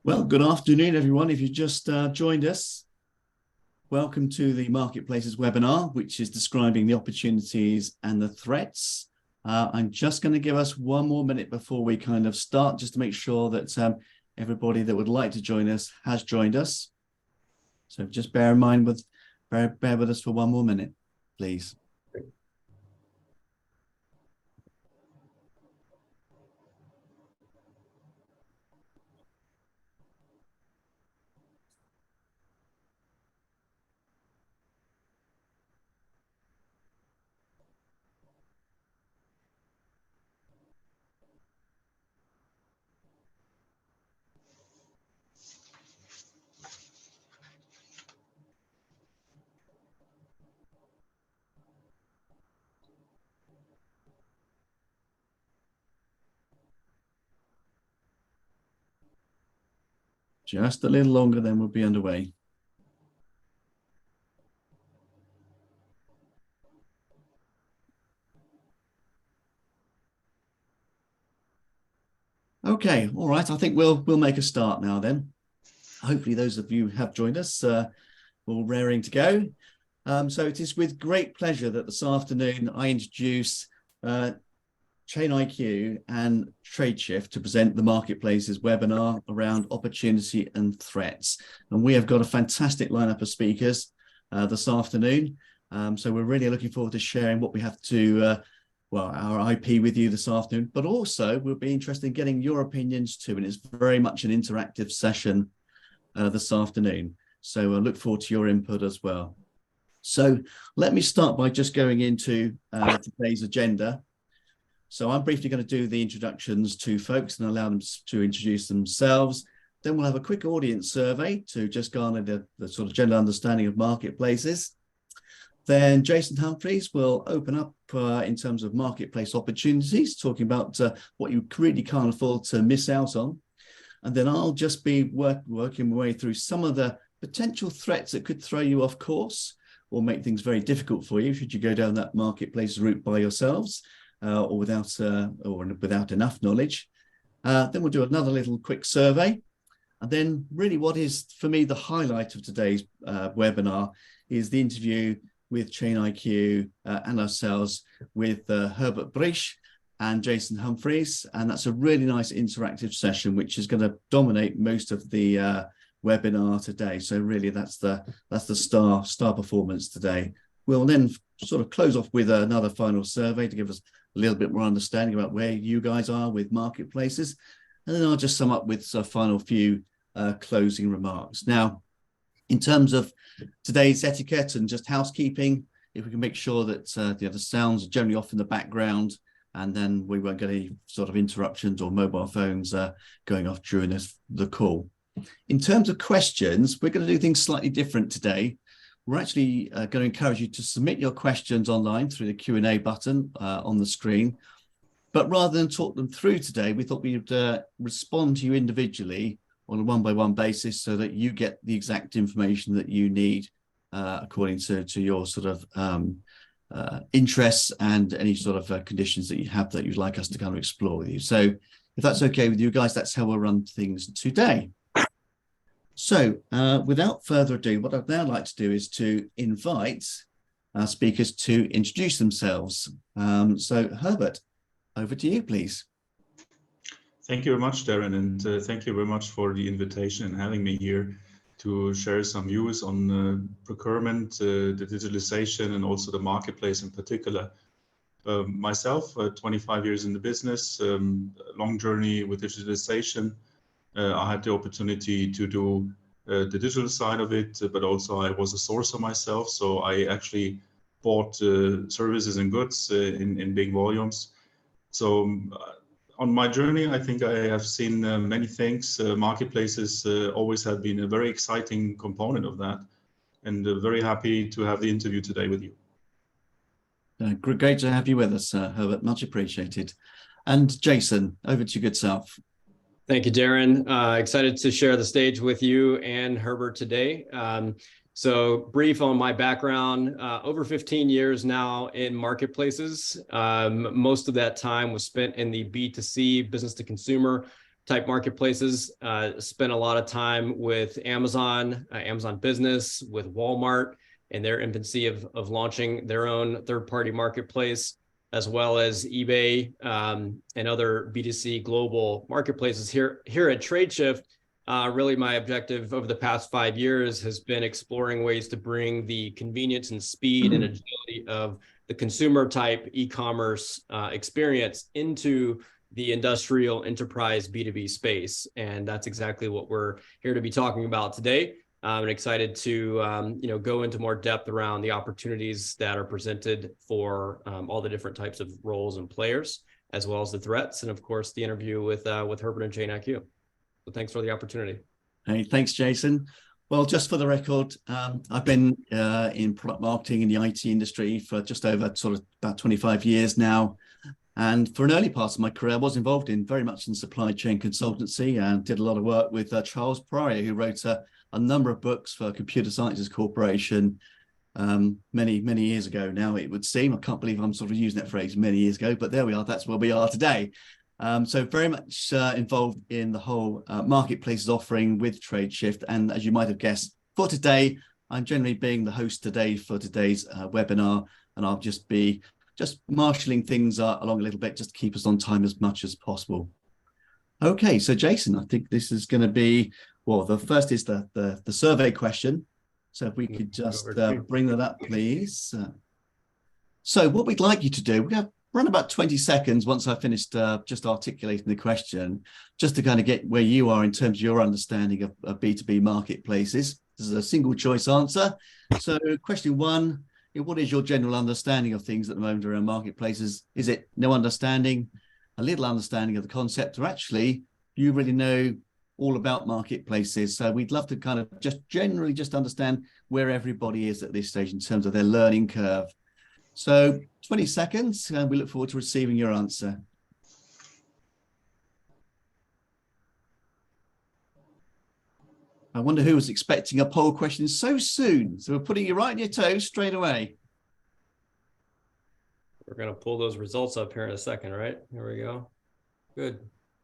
Well, good afternoon, everyone. If you just joined us, welcome to the Marketplaces webinar, which is describing the opportunities and the threats. I'm just going to give us one more minute before we kind of start, just to make sure that everybody that would like to join us has joined us. So just bear in mind, bear with us for one more minute, please. Just a little longer, then we'll be underway. Okay, all right. I think we'll make a start now then. Hopefully those of you who have joined us all raring to go. So it is with great pleasure that this afternoon I introduce Chain IQ and Tradeshift to present the Marketplaces webinar around opportunity and threats. And we have got a fantastic lineup of speakers this afternoon. So we're really looking forward to sharing what we have to, our IP with you this afternoon, but also we'll be interested in getting your opinions too. And it's very much an interactive session this afternoon. So I look forward to your input as well. So let me start by just going into today's agenda. So I'm briefly going to do the introductions to folks and allow them to introduce themselves. Then we'll have a quick audience survey to just garner the sort of general understanding of marketplaces. Then Jayson Humphreys will open up in terms of marketplace opportunities, talking about what you really can't afford to miss out on. And then I'll just be working my way through some of the potential threats that could throw you off course or make things very difficult for you should you go down that marketplace route by yourselves. Or without enough knowledge. Then we'll do another little quick survey. And then really what is, for me, the highlight of today's webinar is the interview with Chain IQ and ourselves with Herbert, Brecheis and Jayson Humphreys. And that's a really nice interactive session, which is going to dominate most of the webinar today. So really that's the star performance today. We'll then sort of close off with another final survey to give us a little bit more understanding about where you guys are with marketplaces. And then I'll just sum up with a final few closing remarks. Now, in terms of today's etiquette and just housekeeping, if we can make sure that the sounds are generally off in the background, and then we won't get any sort of interruptions or mobile phones going off during the call. In terms of questions, we're going to do things slightly different today. We're actually going to encourage you to submit your questions online through the Q&A button on the screen. But rather than talk them through today, we thought we'd respond to you individually on a one-by-one basis so that you get the exact information that you need according to your sort of interests and any sort of conditions that you have that you'd like us to kind of explore with you. So if that's okay with you guys, that's how we'll run things today. So without further ado, what I'd now like to do is to invite our speakers to introduce themselves. So Herbert, over to you, please. Thank you very much, Daren, and thank you very much for the invitation and having me here to share some views on procurement, the digitalization, and also the marketplace in particular. Myself, 25 years in the business, long journey with digitalization. I had the opportunity to do the digital side of it, but also I was a sourcer myself. So I actually bought services and goods in big volumes. So on my journey, I think I have seen many things. Marketplaces always have been a very exciting component of that, and very happy to have the interview today with you. Great to have you with us, Herbert. Much appreciated. And Jayson, over to your good self. Thank you, Daren. Excited to share the stage with you and Herbert today. So brief on my background, over 15 years now in marketplaces. Most of that time was spent in the B2C, business to consumer type marketplaces. Spent a lot of time with Amazon, Amazon Business, with Walmart, and their infancy of launching their own third-party marketplace, as well as eBay and other B2C global marketplaces. Here at Tradeshift, really my objective over the past 5 years has been exploring ways to bring the convenience and speed and agility of the consumer type e-commerce experience into the industrial enterprise B2B space. And that's exactly what we're here to be talking about today. I'm excited to go into more depth around the opportunities that are presented for all the different types of roles and players, as well as the threats, and of course the interview with Herbert and Jane IQ. So thanks for the opportunity. Hey, thanks, Jayson. Well, just for the record, I've been in product marketing in the IT industry for just over sort of about 25 years now. And for an early part of my career, I was involved in very much in supply chain consultancy and did a lot of work with Charles Pryor, who wrote a number of books for Computer Sciences Corporation many years ago now, it would seem. I can't believe I'm sort of using that phrase many years ago, but there we are. That's where we are today. So very much involved in the whole marketplaces offering with Tradeshift. And as you might have guessed, for today, I'm generally being the host today for today's webinar, and I'll just be marshalling things along a little bit just to keep us on time as much as possible. Okay, so Jayson, I think this is going to be, well, the first is the survey question. So if we could just bring that up, please. So what we'd like you to do, we're going to run about 20 seconds once I've finished just articulating the question, just to kind of get where you are in terms of your understanding of B2B marketplaces. This is a single choice answer. So question one, what is your general understanding of things at the moment around marketplaces? Is it no understanding, a little understanding of the concept, or actually you really know all about marketplaces? So we'd love to kind of just generally just understand where everybody is at this stage in terms of their learning curve. So 20 seconds, and we look forward to receiving your answer. I wonder who was expecting a poll question so soon. So we're putting you right on your toes straight away. We're going to pull those results up here in a second, right? Here we go. Good.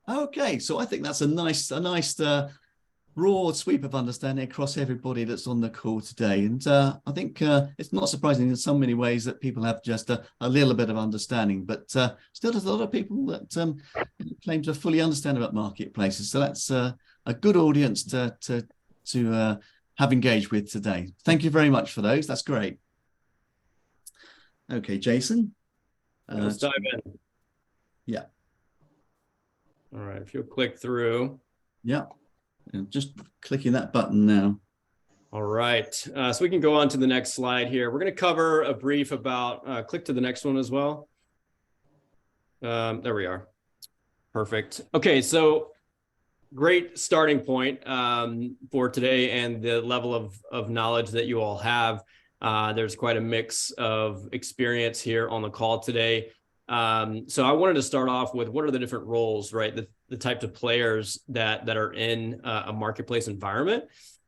Okay, so I think that's a nice broad sweep of understanding across everybody that's on the call today. And I think it's not surprising in so many ways that people have just a little bit of understanding, but still there's a lot of people that claim to fully understand about marketplaces. So that's a good audience to have engaged with today. Thank you very much for those. That's great. Okay, Jayson. Let's dive in. Yeah. All right, if you'll click through. Yeah. And just clicking that button now. All right, so we can go on to the next slide here. We're going to cover a brief about, click to the next one as well. There we are. Perfect. Okay, so great starting point for today and the level of knowledge that you all have. There's quite a mix of experience here on the call today. So I wanted to start off with what are the different roles, right? The types of players that are in a marketplace environment.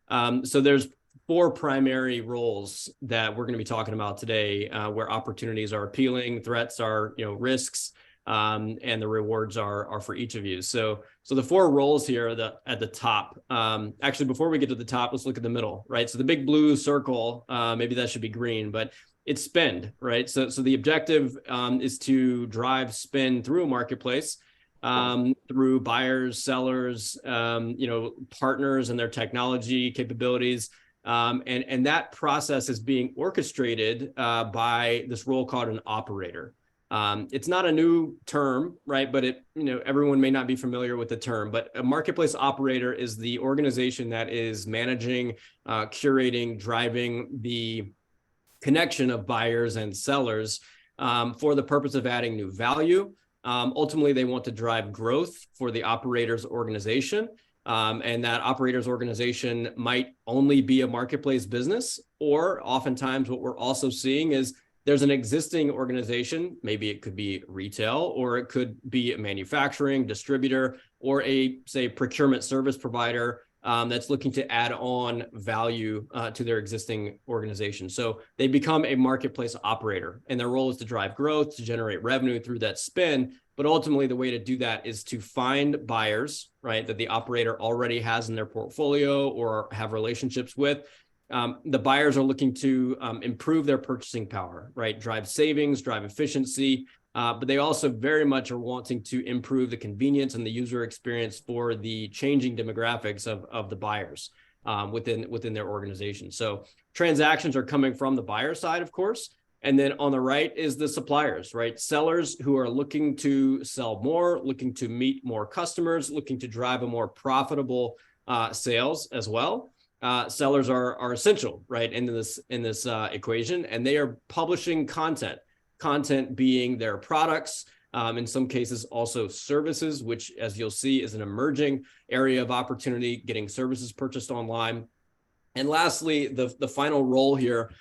So there's 4 primary roles that we're going to be talking about today, where opportunities are appealing, threats are, risks, and the rewards are for each of you. So the 4 roles here at the top. Actually, before we get to the top, let's look at the middle, right? So the big blue circle, maybe that should be green, but it's spend, right? So the objective is to drive spend through a marketplace, through buyers, sellers, partners and their technology capabilities. And that process is being orchestrated by this role called an operator. It's not a new term, right? But everyone may not be familiar with the term, but a marketplace operator is the organization that is managing, curating, driving the connection of buyers and sellers for the purpose of adding new value. Ultimately, they want to drive growth for the operator's organization. And that operator's organization might only be a marketplace business, or oftentimes what we're also seeing is there's an existing organization, maybe it could be retail, or it could be a manufacturing distributor, or say procurement service provider that's looking to add on value to their existing organization. So they become a marketplace operator, and their role is to drive growth, to generate revenue through that spend. But ultimately, the way to do that is to find buyers, right, that the operator already has in their portfolio or have relationships with. The buyers are looking to improve their purchasing power, right, drive savings, drive efficiency, but they also very much are wanting to improve the convenience and the user experience for the changing demographics of the buyers within their organization. So transactions are coming from the buyer side, of course. And then on the right is the suppliers, right? Sellers who are looking to sell more, looking to meet more customers, looking to drive a more profitable sales as well. Sellers are essential, right, in this equation, and they are publishing content being their products, in some cases also services, which, as you'll see, is an emerging area of opportunity, getting services purchased online. And lastly, the final role here,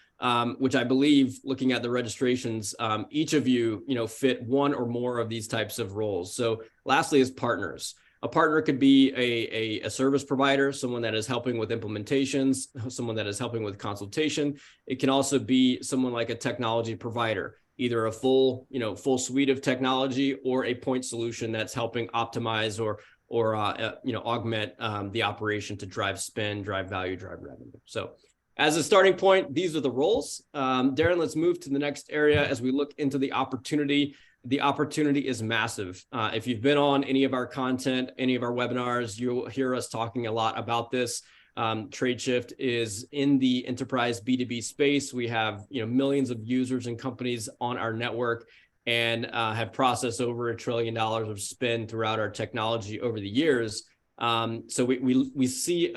which I believe, looking at the registrations, each of you, fit one or more of these types of roles. So lastly is partners. A partner could be a service provider, someone that is helping with implementations, someone that is helping with consultation. It can also be someone like a technology provider, either a full suite of technology or a point solution that's helping optimize or augment the operation to drive spend, drive value, drive revenue. So as a starting point, these are the roles. Daren, let's move to the next area as we look into the opportunity. The opportunity is massive. If you've been on any of our content, any of our webinars, you'll hear us talking a lot about this. Tradeshift is in the enterprise B2B space. We have millions of users and companies on our network, and have processed over $1 trillion of spend throughout our technology over the years. So we see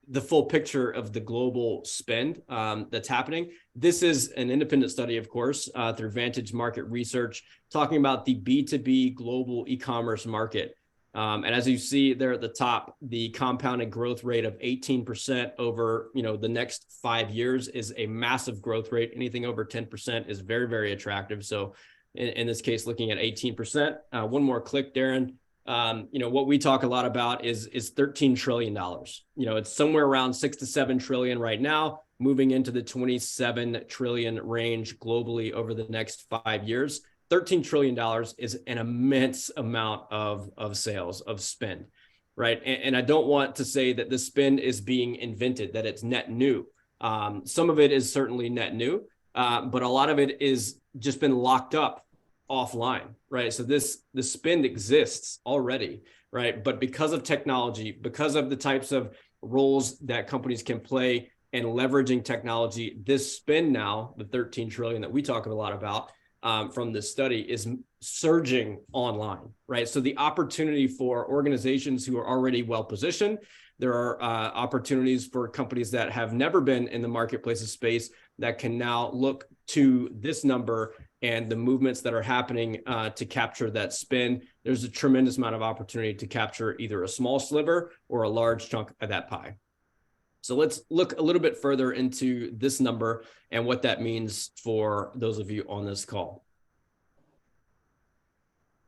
the full picture of the global spend that's happening. This is an independent study, of course, through Vantage Market Research, talking about the B2B global e-commerce market. And as you see there at the top, the compounded growth rate of 18% over the next 5 years is a massive growth rate. Anything over 10% is very, very attractive. So in this case, looking at 18%. One more click, Daren. What we talk a lot about is $13 trillion. It's somewhere around 6 to 7 trillion right now, moving into the 27 trillion range globally over the next 5 years. $13 trillion is an immense amount of sales, of spend, right? And I don't want to say that this spend is being invented, that it's net new. Some of it is certainly net new, but a lot of it is just been locked up offline, right? So the spend exists already, right? But because of technology, because of the types of roles that companies can play and leveraging technology, this spend now, the 13 trillion that we talk a lot about from this study, is surging online, right? So the opportunity for organizations who are already well positioned, there are opportunities for companies that have never been in the marketplaces space that can now look to this number and the movements that are happening to capture that spend. There's a tremendous amount of opportunity to capture either a small sliver or a large chunk of that pie. So let's look a little bit further into this number and what that means for those of you on this call.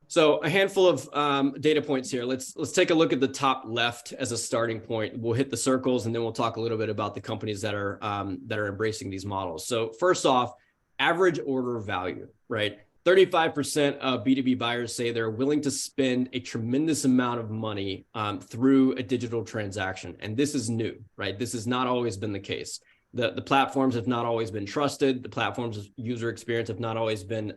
So a handful of data points here. Let's take a look at the top left as a starting point. We'll hit the circles, and then we'll talk a little bit about the companies that are embracing these models. So first off, average order value, right? 35% of B2B buyers say they're willing to spend a tremendous amount of money through a digital transaction. And this is new, right? This has not always been the case. The platforms have not always been trusted. The platform's user experience have not always been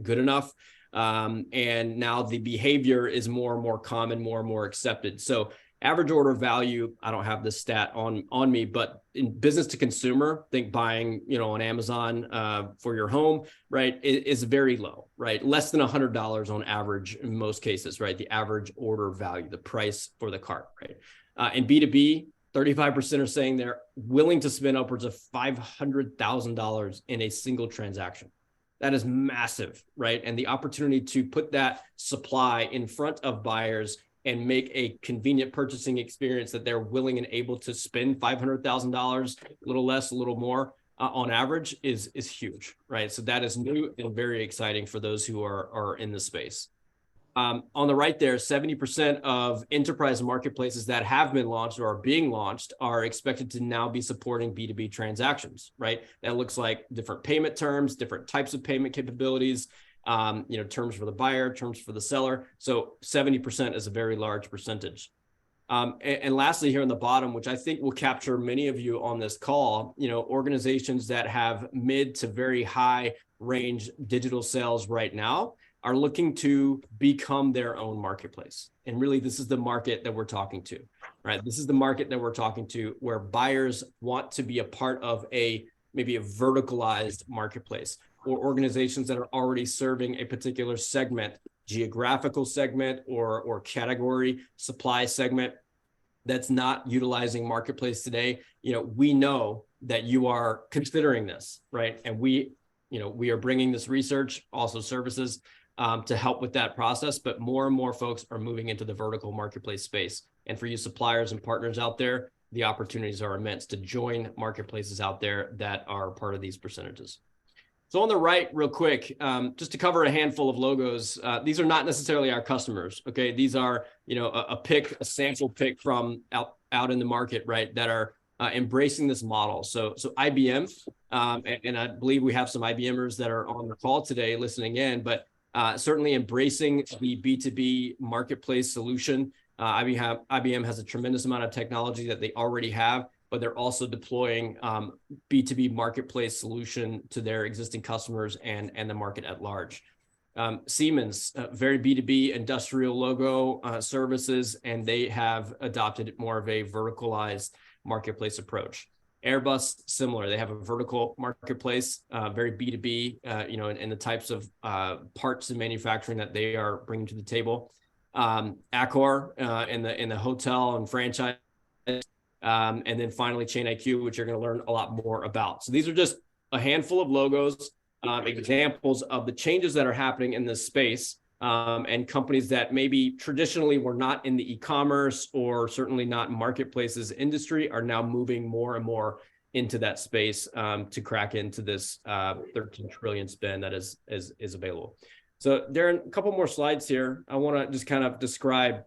good enough. And now the behavior is more and more common, more and more accepted. So average order value, I don't have this stat on me, but in business to consumer, think buying, on Amazon for your home, right, is very low, right? Less than $100 on average in most cases, right? The average order value, the price for the cart, right? In B2B, 35% are saying they're willing to spend upwards of $500,000 in a single transaction. That is massive, right? And the opportunity to put that supply in front of buyers and make a convenient purchasing experience that they're willing and able to spend $500,000, a little less, a little more on average is huge, right? So that is new and very exciting for those who are in the space. On the right there, 70% of enterprise marketplaces that have been launched or are being launched are expected to now be supporting B2B transactions, right? That looks like different payment terms, different types of payment capabilities, terms for the buyer, terms for the seller. So 70% is a very large percentage. And lastly, here on the bottom, which I think will capture many of you on this call, organizations that have mid to very high range digital sales right now are looking to become their own marketplace. And really, this is the market that we're talking to, right? This is the market that we're talking to where buyers want to be a part of maybe a verticalized marketplace, or organizations that are already serving a particular segment, geographical segment or category supply segment that's not utilizing marketplace today. We know that you are considering this, right? And we are bringing this research, also services, to help with that process, but more and more folks are moving into the vertical marketplace space. And for you suppliers and partners out there, the opportunities are immense to join marketplaces out there that are part of these percentages. So on the right, real quick, just to cover a handful of logos, these are not necessarily our customers, okay? These are, a sample pick from out in the market, right, that are embracing this model. So IBM, and I believe we have some IBMers that are on the call today listening in, but certainly embracing the B2B marketplace solution. IBM has a tremendous amount of technology that they already have, but they're also deploying B2B marketplace solution to their existing customers and the market at large. Siemens, very B2B industrial logo services, and they have adopted more of a verticalized marketplace approach. Airbus, similar, they have a vertical marketplace, very B2B, and the types of parts and manufacturing that they are bringing to the table. Accor in the hotel and franchise, and then finally Chain IQ, which you're going to learn a lot more about. So these are just a handful of logos, examples of the changes that are happening in this space, and companies that maybe traditionally were not in the e-commerce or certainly not marketplaces industry are now moving more and more into that space to crack into this 13 trillion spend that is available. So Daren, a couple more slides here. I want to just kind of describe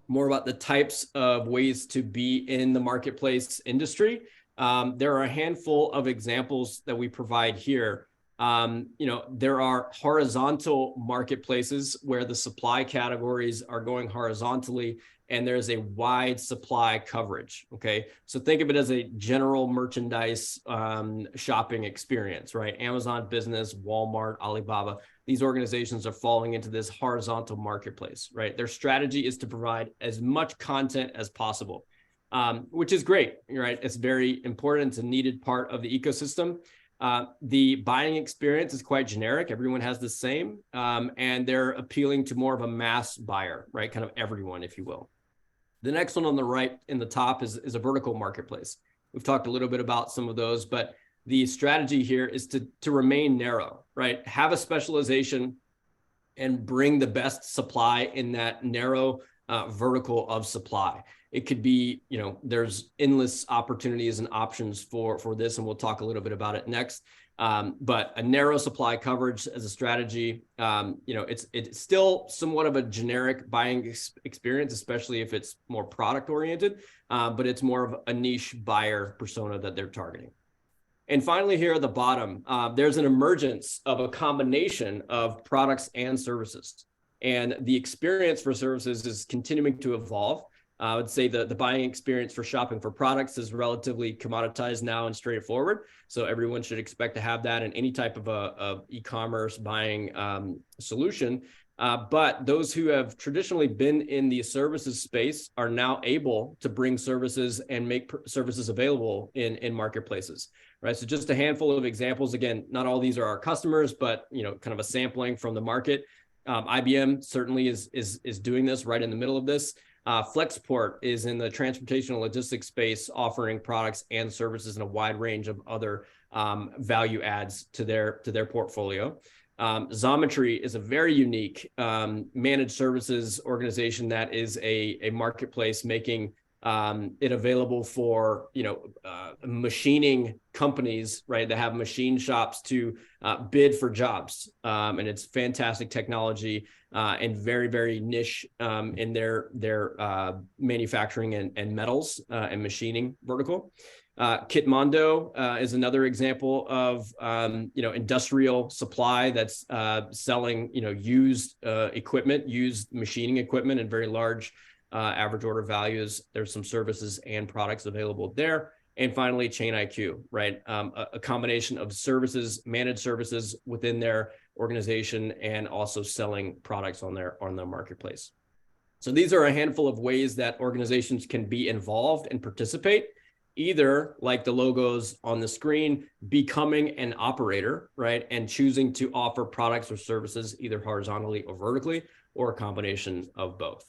more about the types of ways to be in the marketplace industry. There are a handful of examples that we provide here. There are horizontal marketplaces where the supply categories are going horizontally and there's a wide supply coverage, okay? So think of it as a general merchandise shopping experience, right? Amazon Business, Walmart, Alibaba, these organizations are falling into this horizontal marketplace, right? Their strategy is to provide as much content as possible, which is great, right? It's very important. It's a needed part of the ecosystem. The buying experience is quite generic. Everyone has the same, and they're appealing to more of a mass buyer, right? Kind of everyone, if you will. The next one on the right in the top is a vertical marketplace. We've talked a little bit about some of those, but the strategy here is to remain narrow, right? Have a specialization and bring the best supply in that narrow vertical of supply. It could be, there's endless opportunities and options for this, and we'll talk a little bit about it next. But a narrow supply coverage as a strategy, it's still somewhat of a generic buying experience, especially if it's more product oriented, but it's more of a niche buyer persona that they're targeting. And finally, here at the bottom, there's an emergence of a combination of products and services. And the experience for services is continuing to evolve. I would say the buying experience for shopping for products is relatively commoditized now and straightforward. So everyone should expect to have that in any type of e-commerce buying solution. But those who have traditionally been in the services space are now able to bring services and make services available in marketplaces, right? So just a handful of examples. Again, not all these are our customers, but kind of a sampling from the market. IBM certainly is doing this right in the middle of this. Flexport is in the transportation and logistics space, offering products and services in a wide range of other value adds to their portfolio. Xometry is a very unique managed services organization that is a marketplace making it available for, machining companies, right, that have machine shops to bid for jobs. And it's fantastic technology and very, very niche in their manufacturing and metals and machining vertical. Kitmondo is another example of, industrial supply that's selling, used equipment, used machining equipment, and very large average order values. There's some services and products available there. And finally, Chain IQ, right? A combination of services, managed services within their organization, and also selling products on their marketplace. So these are a handful of ways that organizations can be involved and participate, either like the logos on the screen, becoming an operator, right? And choosing to offer products or services either horizontally or vertically, or a combination of both.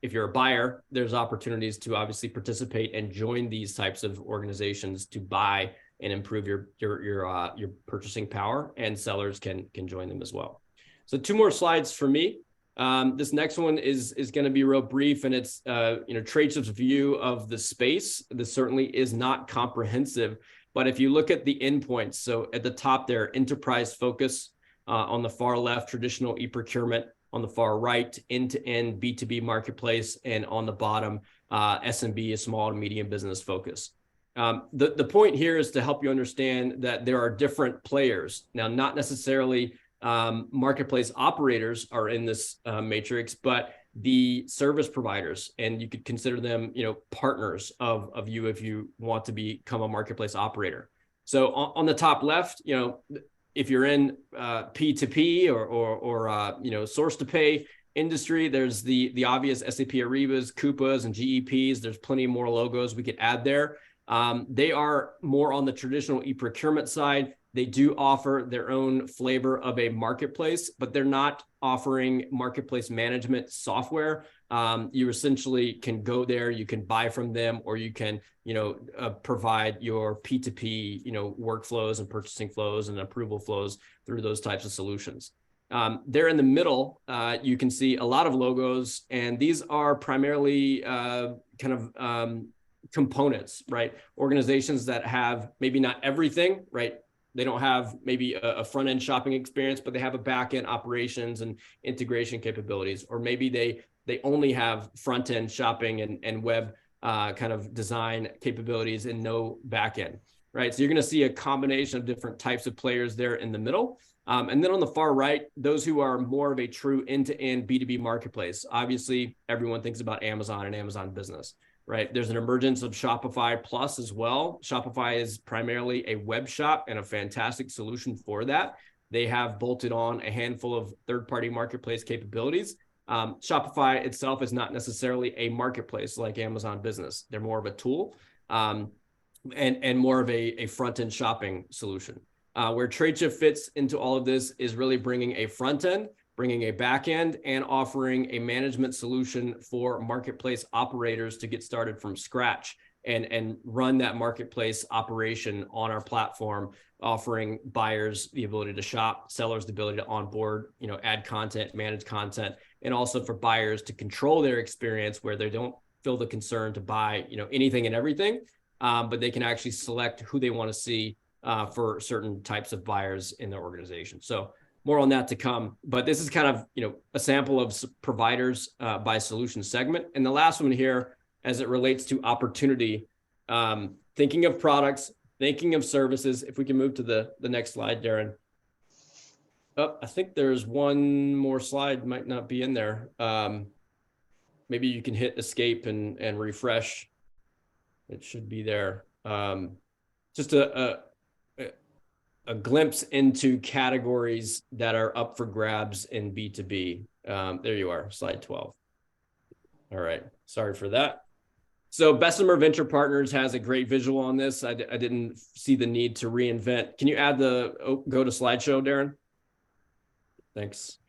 If you're a buyer, there's opportunities to obviously participate and join these types of organizations to buy and improve your purchasing power, and sellers can join them as well. So 2 more slides for me. This next one is going to be real brief, and it's Tradeshift's view of the space. This certainly is not comprehensive, but if you look at the endpoints, so at the top there, enterprise focus, on the far left, traditional e-procurement, on the far right, end-to-end B2B marketplace, and on the bottom, SMB, a small and medium business focus. The point here is to help you understand that there are different players. Now, not necessarily marketplace operators are in this matrix, but the service providers, and you could consider them, partners of you if you want to become a marketplace operator. So on the top left, if you're in P2P or source to pay industry, there's the obvious SAP Ariba's, Coupas, and GEPs. There's plenty more logos we could add there. They are more on the traditional e-procurement side. They do offer their own flavor of a marketplace, but they're not offering marketplace management software. You essentially can go there, you can buy from them, or you can, provide your P2P, workflows and purchasing flows and approval flows through those types of solutions. There in the middle, you can see a lot of logos, and these are primarily components, right? Organizations that have maybe not everything, right? They don't have maybe a front-end shopping experience, but they have a back-end operations and integration capabilities. Or maybe they only have front-end shopping and web kind of design capabilities and no back-end, right? So you're going to see a combination of different types of players there in the middle. And then on the far right, those who are more of a true end-to-end B2B marketplace. Obviously, everyone thinks about Amazon and Amazon Business. Right. There's an emergence of Shopify Plus as well. Shopify is primarily a web shop and a fantastic solution for that. They have bolted on a handful of third-party marketplace capabilities. Shopify itself is not necessarily a marketplace like Amazon Business. They're more of a tool and more of a front-end shopping solution. Where Tradeshift fits into all of this is really bringing a front end, bringing a back end, and offering a management solution for marketplace operators to get started from scratch and run that marketplace operation on our platform, offering buyers the ability to shop, sellers the ability to onboard, add content, manage content, and also for buyers to control their experience where they don't feel the concern to buy, anything and everything, but they can actually select who they want to see for certain types of buyers in their organization. So more on that to come, but this is kind of, a sample of providers by solution segment. And the last one here, as it relates to opportunity, thinking of products, thinking of services. If we can move to the next slide, Daren. Oh, I think there's one more slide, might not be in there. Maybe you can hit escape and refresh. It should be there. Just a glimpse into categories that are up for grabs in B2B. There you are, slide 12. All right, sorry for that. So Bessemer Venture Partners has a great visual on this. I didn't see the need to reinvent. Can you add go to slideshow, Daren? Thanks.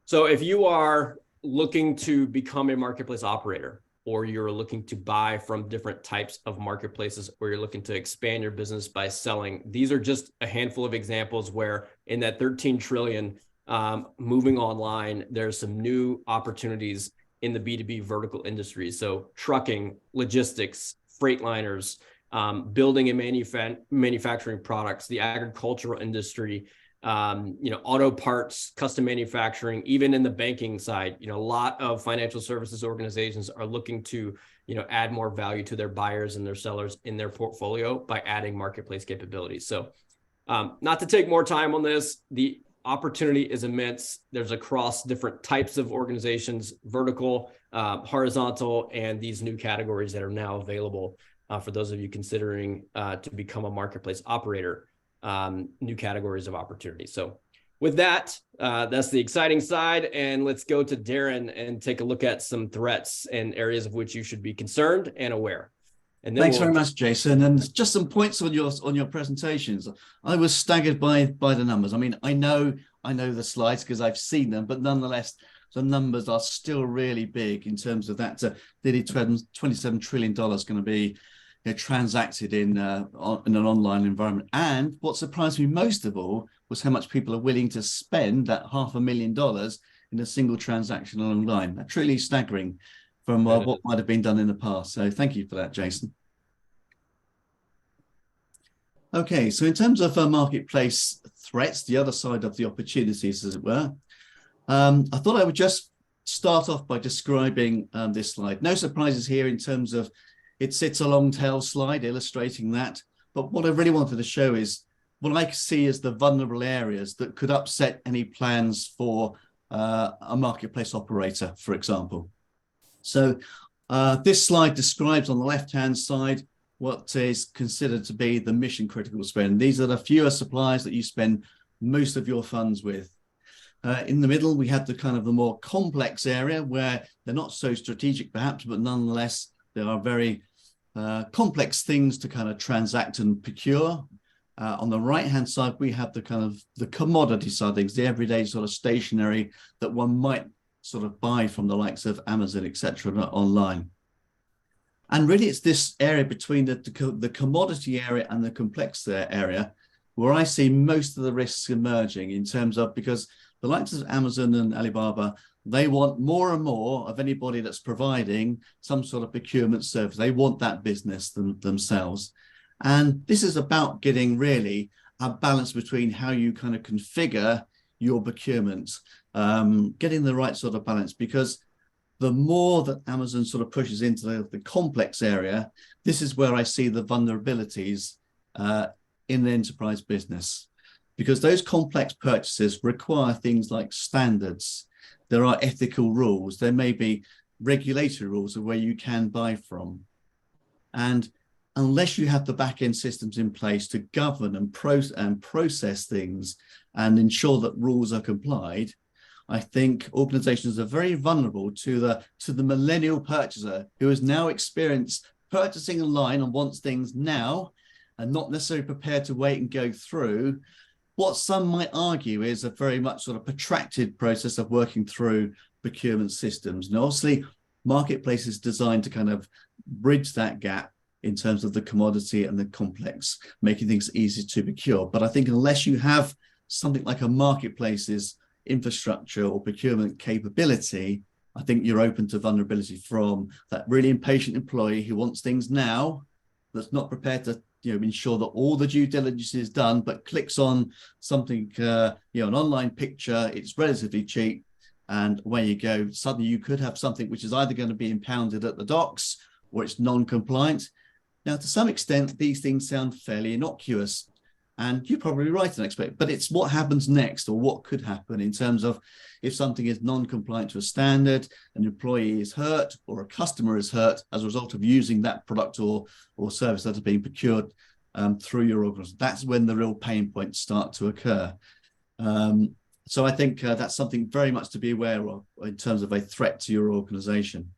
So if you are looking to become a marketplace operator, or you're looking to buy from different types of marketplaces, or you're looking to expand your business by selling, these are just a handful of examples where in that 13 trillion moving online, there's some new opportunities in the B2B vertical industry. So trucking, logistics, freight liners, building and manufacturing products, the agricultural industry, auto parts, custom manufacturing, even in the banking side, a lot of financial services organizations are looking to, add more value to their buyers and their sellers in their portfolio by adding marketplace capabilities. So not to take more time on this, the opportunity is immense. There's across different types of organizations, vertical, horizontal, and these new categories that are now available for those of you considering to become a marketplace operator. New categories of opportunity. So with that, that's the exciting side. And let's go to Daren and take a look at some threats and areas of which you should be concerned and aware. And then thanks very much, Jayson. And just some points on your presentations. I was staggered by the numbers. I mean, I know the slides because I've seen them, but nonetheless, the numbers are still really big in terms of that. Nearly $27 trillion going to be transacted in an online environment. And what surprised me most of all was how much people are willing to spend that $500,000 in a single transaction online. That's truly staggering from what might have been done in the past. So thank you for that, Jayson. Okay, so in terms of marketplace threats, the other side of the opportunities, as it were, I thought I would just start off by describing this slide. No surprises here in terms of it sits a long tail slide illustrating that. But what I really wanted to show is what I see as the vulnerable areas that could upset any plans for a marketplace operator, for example. So this slide describes on the left-hand side what is considered to be the mission critical spend. These are the fewer suppliers that you spend most of your funds with. In the middle, we have the kind of the more complex area where they're not so strategic perhaps, but nonetheless, there are very complex things to kind of transact and procure. On the right-hand side, we have the kind of the commodity side of things, the everyday sort of stationery that one might sort of buy from the likes of Amazon, etc., online. And really, it's this area between the commodity area and the complex area where I see most of the risks emerging in terms of, because the likes of Amazon and Alibaba, they want more and more of anybody that's providing some sort of procurement service. They want that business themselves. And this is about getting really a balance between how you kind of configure your procurement, getting the right sort of balance, because the more that Amazon sort of pushes into the complex area, this is where I see the vulnerabilities in the enterprise business, because those complex purchases require things like standards. There are ethical rules. There may be regulatory rules of where you can buy from. And unless you have the back-end systems in place to govern and process things and ensure that rules are complied, I think organizations are very vulnerable to the millennial purchaser who has now experienced purchasing online and wants things now and not necessarily prepared to wait and go through what some might argue is a very much sort of protracted process of working through procurement systems. And obviously, marketplace is designed to kind of bridge that gap in terms of the commodity and the complex, making things easy to procure. But I think unless you have something like a marketplace's infrastructure or procurement capability, I think you're open to vulnerability from that really impatient employee who wants things now, that's not prepared to ensure that all the due diligence is done, but clicks on something, an online picture, it's relatively cheap, and away you go. Suddenly you could have something which is either going to be impounded at the docks or it's non-compliant. Now, to some extent, these things sound fairly innocuous, and you're probably right in expect, but it's what happens next or what could happen in terms of if something is non-compliant to a standard, an employee is hurt or a customer is hurt as a result of using that product or service that is being procured through your organization. That's when the real pain points start to occur. So I think that's something very much to be aware of in terms of a threat to your organization.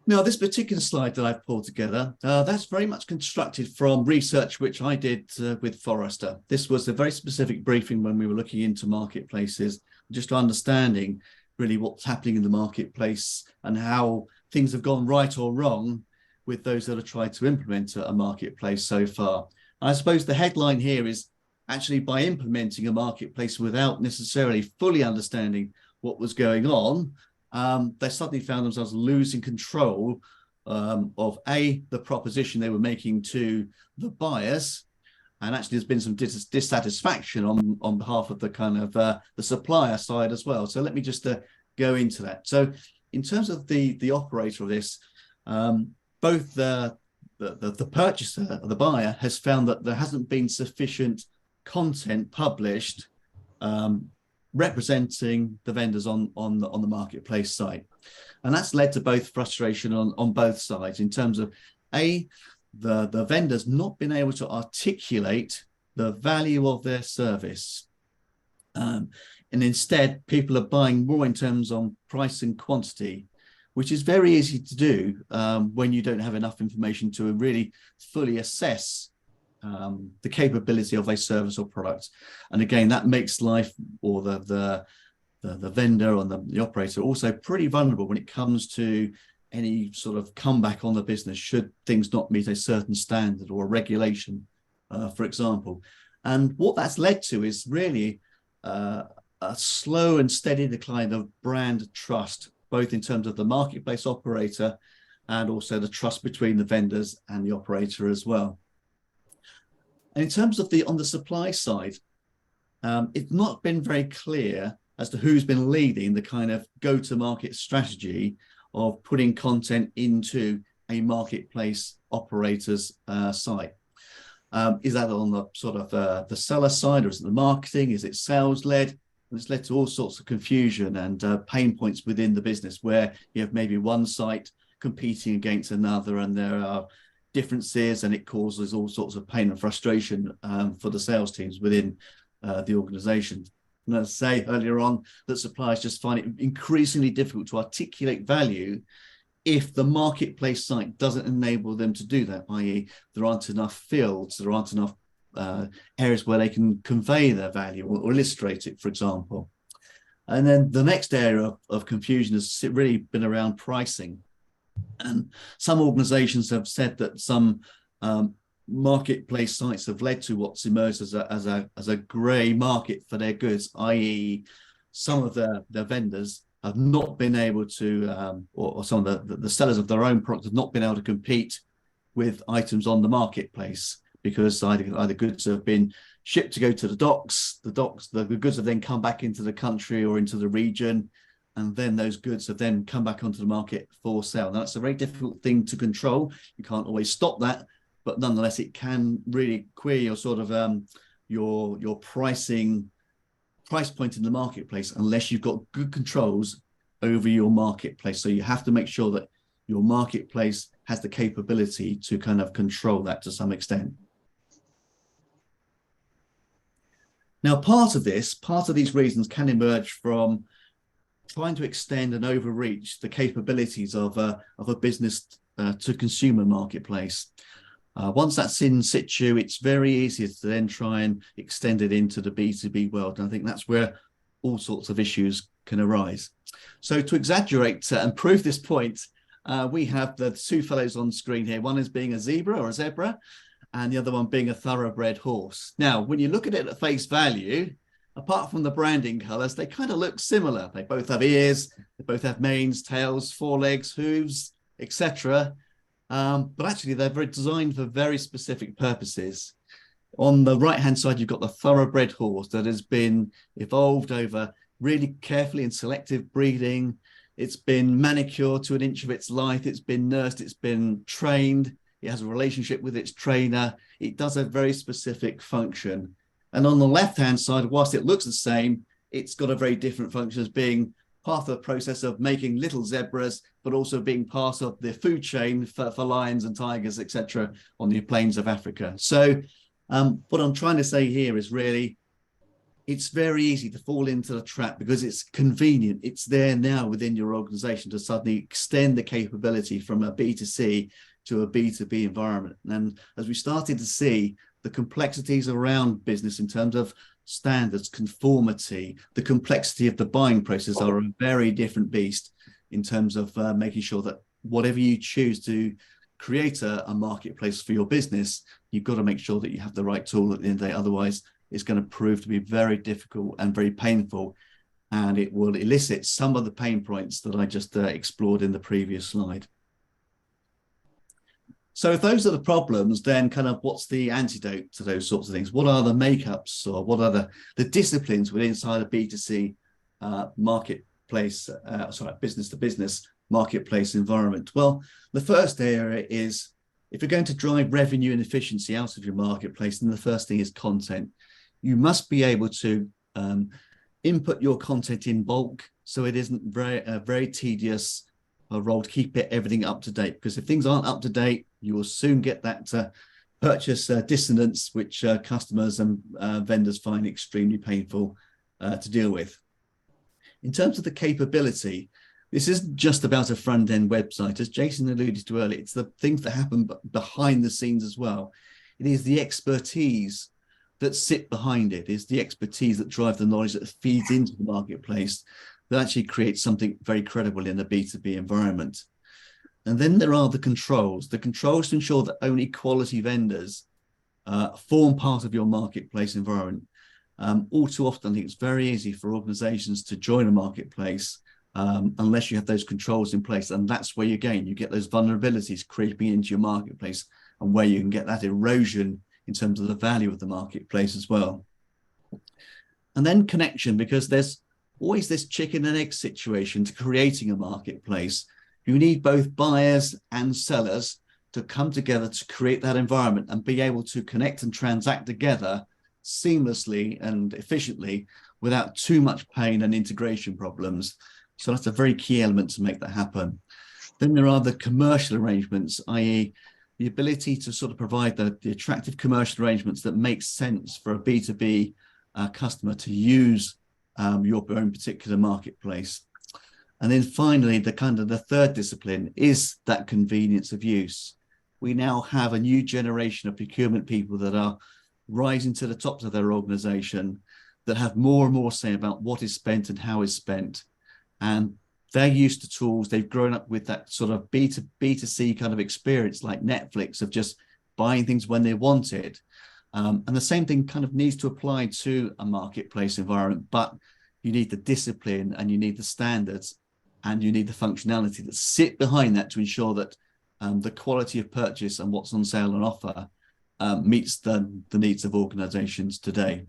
Now, this particular slide that I've pulled together, that's very much constructed from research which I did with Forrester. This was a very specific briefing when we were looking into marketplaces, just understanding really what's happening in the marketplace and how things have gone right or wrong with those that have tried to implement a marketplace so far. I suppose the headline here is actually by implementing a marketplace without necessarily fully understanding what was going on, they suddenly found themselves losing control of the proposition they were making to the buyers. And actually, there's been some dissatisfaction on behalf of the kind of the supplier side as well. So let me just go into that. So in terms of the operator of this, both the purchaser, the buyer, has found that there hasn't been sufficient content published representing the vendors on the marketplace site. And that's led to both frustration on both sides in terms of the vendors not being able to articulate the value of their service. And instead, people are buying more in terms of price and quantity, which is very easy to do when you don't have enough information to really fully assess the capability of a service or product. And again, that makes life, or the vendor or the operator, also pretty vulnerable when it comes to any sort of comeback on the business should things not meet a certain standard or a regulation, for example. And what that's led to is really a slow and steady decline of brand trust, both in terms of the marketplace operator and also the trust between the vendors and the operator as well. And in terms of on the supply side, it's not been very clear as to who's been leading the kind of go-to-market strategy of putting content into a marketplace operator's site. Is that on the sort of the seller side, or is it the marketing? Is it sales-led? And it's led to all sorts of confusion and pain points within the business, where you have maybe one site competing against another, and there are differences, and it causes all sorts of pain and frustration for the sales teams within the organization. And as I say earlier on, that suppliers just find it increasingly difficult to articulate value if the marketplace site doesn't enable them to do that, i.e. there aren't enough fields, there aren't enough areas where they can convey their value or illustrate it, for example. And then the next area of confusion has really been around pricing. And some organizations have said that some marketplace sites have led to what's emerged as a grey market for their goods, i.e. some of the vendors have not been able to, or some of the sellers of their own products have not been able to compete with items on the marketplace, because either goods have been shipped to go to the docks, the goods have then come back into the country or into the region, and then those goods have then come back onto the market for sale. Now, that's a very difficult thing to control. You can't always stop that, but nonetheless, it can really queer your sort of your price point in the marketplace unless you've got good controls over your marketplace. So you have to make sure that your marketplace has the capability to kind of control that to some extent. Now, part of these reasons can emerge from trying to extend and overreach the capabilities of a business to consumer marketplace. Once that's in situ, it's very easy to then try and extend it into the B2B world. And I think that's where all sorts of issues can arise. So to exaggerate and prove this point, we have the two fellows on screen here. One is being a zebra, and the other one being a thoroughbred horse. Now, when you look at it at face value, apart from the branding colors, they kind of look similar. They both have ears, they both have manes, tails, forelegs, hooves, etc. But actually, they're designed for very specific purposes. On the right-hand side, you've got the thoroughbred horse that has been evolved over really carefully and selective breeding. It's been manicured to an inch of its life. It's been nursed. It's been trained. It has a relationship with its trainer. It does a very specific function. And on the left-hand side, whilst it looks the same, it's got a very different function as being part of the process of making little zebras, but also being part of the food chain for lions and tigers, etc., on the plains of Africa. So what I'm trying to say here is really, it's very easy to fall into the trap because it's convenient. It's there now within your organization to suddenly extend the capability from a B2C to a B2B environment. And as we started to see, the complexities around business in terms of standards, conformity, the complexity of the buying process are a very different beast in terms of making sure that whatever you choose to create a marketplace for your business, you've got to make sure that you have the right tool at the end of the day. Otherwise, it's going to prove to be very difficult and very painful and it will elicit some of the pain points that I just explored in the previous slide. So if those are the problems, then kind of what's the antidote to those sorts of things? What are the makeups, or what are the disciplines within inside a B2C marketplace, business to business marketplace environment? Well, the first area is, if you're going to drive revenue and efficiency out of your marketplace, then the first thing is content. You must be able to input your content in bulk, so it isn't very tedious role to keep everything up to date, because if things aren't up to date, you will soon get that purchase dissonance, which customers and vendors find extremely painful to deal with. In terms of the capability, this isn't just about a front-end website. As Jayson alluded to earlier, it's the things that happen behind the scenes as well. It is the expertise that sit behind it, is the expertise that drive the knowledge that feeds into the marketplace, that actually creates something very credible in a B2B environment. And then there are the controls to ensure that only quality vendors form part of your marketplace environment. All too often, I think it's very easy for organizations to join a marketplace unless you have those controls in place. And that's where you get those vulnerabilities creeping into your marketplace, and where you can get that erosion in terms of the value of the marketplace as well. And then connection, because there's always this chicken and egg situation to creating a marketplace. You need both buyers and sellers to come together to create that environment and be able to connect and transact together seamlessly and efficiently without too much pain and integration problems. So that's a very key element to make that happen. Then there are the commercial arrangements, i.e. the ability to sort of provide the attractive commercial arrangements that make sense for a B2B customer to use your own particular marketplace. And then finally, the third discipline is that convenience of use. We now have a new generation of procurement people that are rising to the tops of their organization, that have more and more say about what is spent and how is spent. And they're used to tools. They've grown up with that sort of B2C kind of experience, like Netflix, of just buying things when they want it. And the same thing kind of needs to apply to a marketplace environment, but you need the discipline, and you need the standards, and you need the functionality that sit behind that to ensure that the quality of purchase and what's on sale and offer meets the needs of organizations today.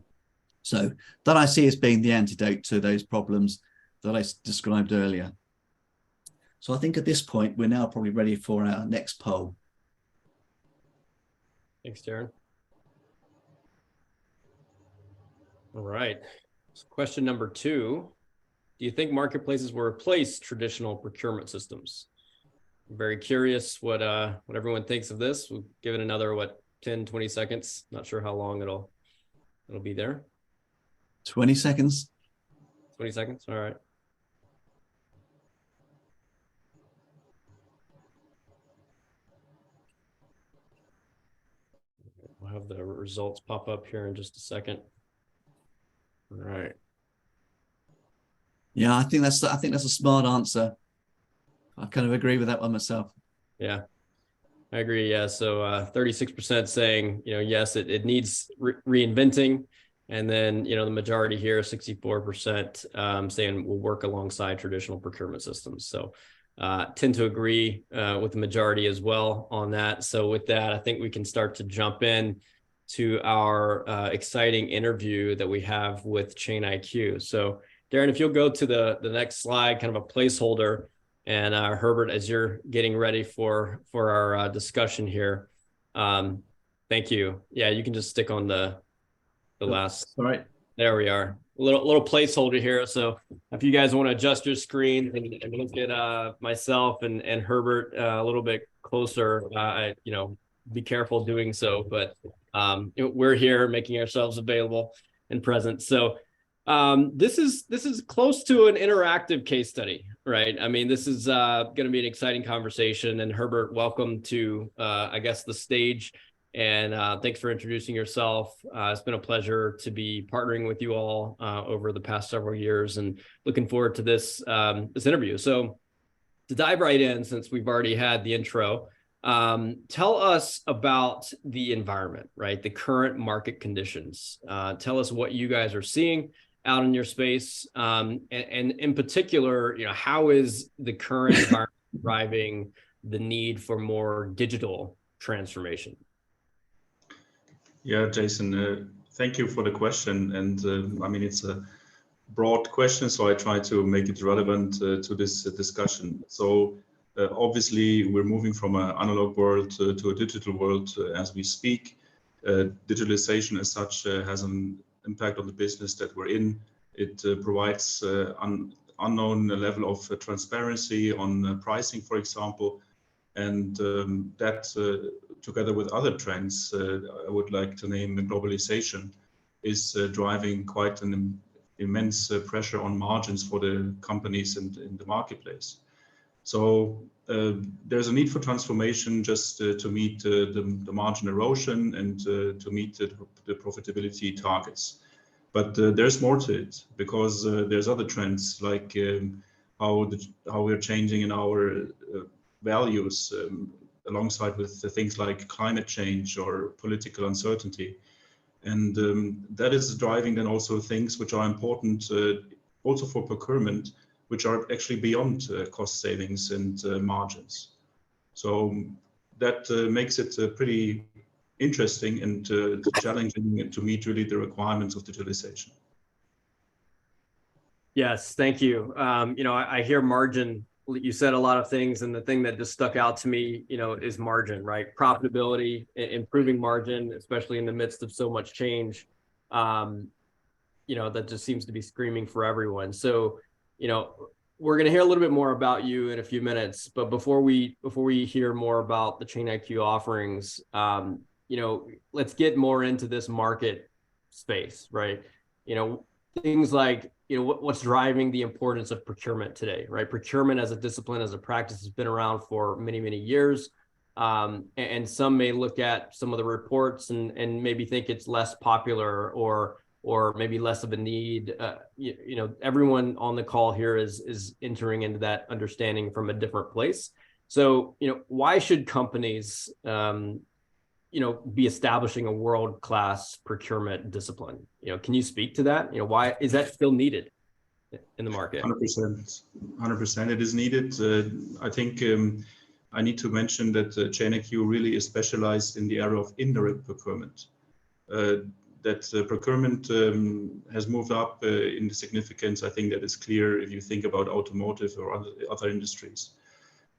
So that I see as being the antidote to those problems that I described earlier. So I think at this point, we're now probably ready for our next poll. Thanks, Daren. All right. So question number 2, do you think marketplaces will replace traditional procurement systems? I'm very curious what everyone thinks of this. We'll give it another, 10, 20 seconds. Not sure how long it'll be there. 20 seconds. 20 seconds. All right. We'll have the results pop up here in just a second. All right. Yeah, I think that's a smart answer. I kind of agree with that one myself. Yeah, I agree. Yeah, so 36% saying, yes, it needs reinventing. And then, the majority here, 64%, saying we'll work alongside traditional procurement systems. So tend to agree with the majority as well on that. So with that, I think we can start to jump in to our exciting interview that we have with Chain IQ. So Daren, if you'll go to the next slide, kind of a placeholder, and Herbert, as you're getting ready for our discussion here, thank you. Yeah, you can just stick on the last. All right. There we are. A little placeholder here. So if you guys want to adjust your screen and look at myself and Herbert a little bit closer, be careful doing so. But we're here making ourselves available and present. So this is close to an interactive case study, right? I mean, this is going to be an exciting conversation. And Herbert, welcome to, the stage. And thanks for introducing yourself. It's been a pleasure to be partnering with you all over the past several years, and looking forward to this interview. So to dive right in, since we've already had the intro, tell us about the environment, right? The current market conditions. Tell us what you guys are seeing out in your space, and in particular, how is the current environment driving the need for more digital transformation? Yeah, Jayson, thank you for the question. And I mean, it's a broad question, so I try to make it relevant to this discussion. So obviously, we're moving from an analog world to a digital world as we speak. Digitalization as such has an impact on the business that we're in. It provides unknown level of transparency on pricing, for example. And that, together with other trends, I would like to name globalization, is driving quite an immense pressure on margins for the companies in the marketplace. So there's a need for transformation just to meet the margin erosion and to meet the profitability targets. But there's more to it, because there's other trends like how we're changing in our values alongside with the things like climate change or political uncertainty. And that is driving then also things which are important also for procurement, which are actually beyond cost savings and margins. So that makes it pretty interesting and challenging to meet really the requirements of digitalization. Yes, thank you. I hear margin. You said a lot of things, and the thing that just stuck out to me, is margin, right? Profitability, improving margin, especially in the midst of so much change. That just seems to be screaming for everyone. So, we're going to hear a little bit more about you in a few minutes, but before we hear more about the ChainIQ offerings, let's get more into this market space, right? Things like, what's driving the importance of procurement today, right? Procurement as a discipline, as a practice, has been around for many, many years. And some may look at some of the reports and maybe think it's less popular or maybe less of a need. Everyone on the call here is entering into that understanding from a different place. So, why should companies, be establishing a world-class procurement discipline? Can you speak to that? Why is that still needed in the market? 100%, it is needed. I think I need to mention that ChainIQ really is specialized in the area of indirect procurement. That procurement has moved up in the significance. I think that is clear if you think about automotive or other industries.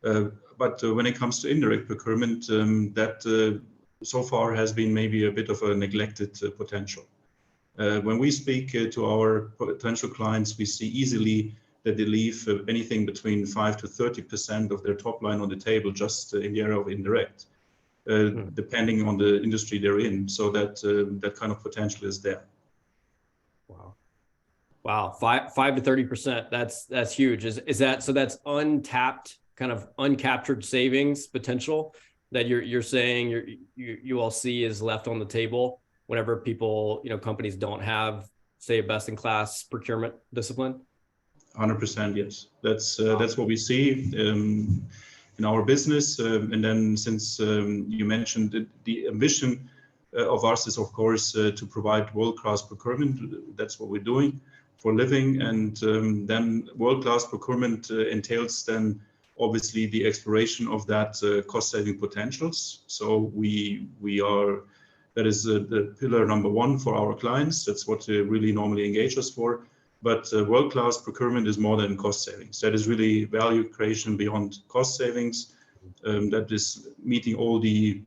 But when it comes to indirect procurement, that so far has been maybe a bit of a neglected potential. When we speak to our potential clients, we see easily that they leave anything between 5 to 30% of their top line on the table just in the area of indirect, depending on the industry they're in. So that kind of potential is there. Wow, 5 to 30%. That's huge. Is that so? That's untapped, kind of uncaptured savings potential that you're saying you all see is left on the table whenever people, companies don't have, say, a best-in-class procurement discipline? 100%, yes. That's what we see in our business. And then since you mentioned the ambition of ours is, of course, to provide world-class procurement. That's what we're doing for a living. And then world-class procurement entails then obviously the exploration of that cost-saving potentials. So that is the pillar number one for our clients. That's what they really normally engage us for. But world-class procurement is more than cost savings. That is really value creation beyond cost savings. That is meeting all the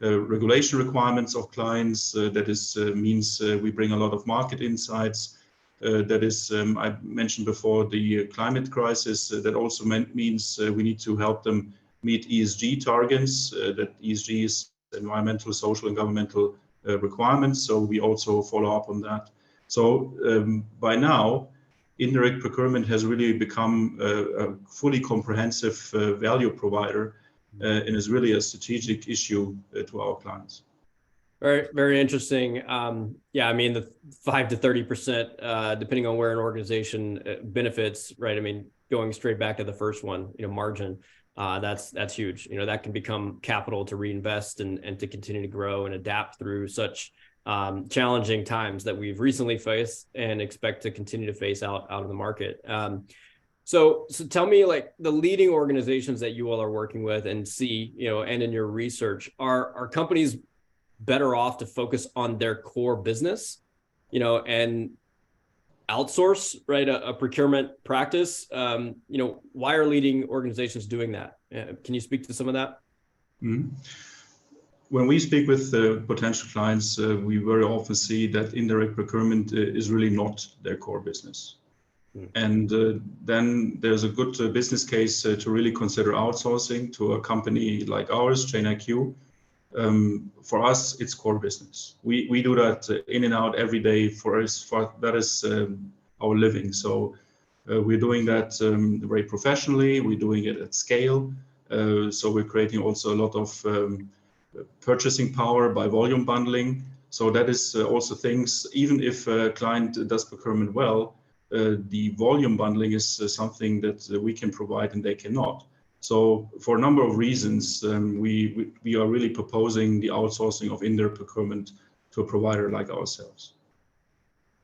regulation requirements of clients. That is means we bring a lot of market insights. That is, I mentioned before, the climate crisis. That also means we need to help them meet ESG targets. That ESG is environmental, social, and governmental requirements. So we also follow up on that. So by now, indirect procurement has really become a fully comprehensive value provider and is really a strategic issue to our clients. Very, very interesting. Yeah, I mean, the 5 to 30%, depending on where an organization benefits, right? I mean, going straight back to the first one, margin, that's huge. That can become capital to reinvest and to continue to grow and adapt through such challenging times that we've recently faced and expect to continue to face out of the market. So tell me, like, the leading organizations that you all are working with and see, and in your research, are companies better off to focus on their core business, and outsource, right, a procurement practice? Why are leading organizations doing that? Can you speak to some of that? Mm-hmm. When we speak with potential clients, we very often see that indirect procurement is really not their core business. And then there's a good business case to really consider outsourcing to a company like ours, ChainIQ. For us, it's core business. We do that in and out every day for us. That is our living. So we're doing that very professionally. We're doing it at scale. So we're creating also a lot of purchasing power by volume bundling. So that is also things, even if a client does procurement well, the volume bundling is something that we can provide and they cannot. So for a number of reasons, we are really proposing the outsourcing of indirect procurement to a provider like ourselves.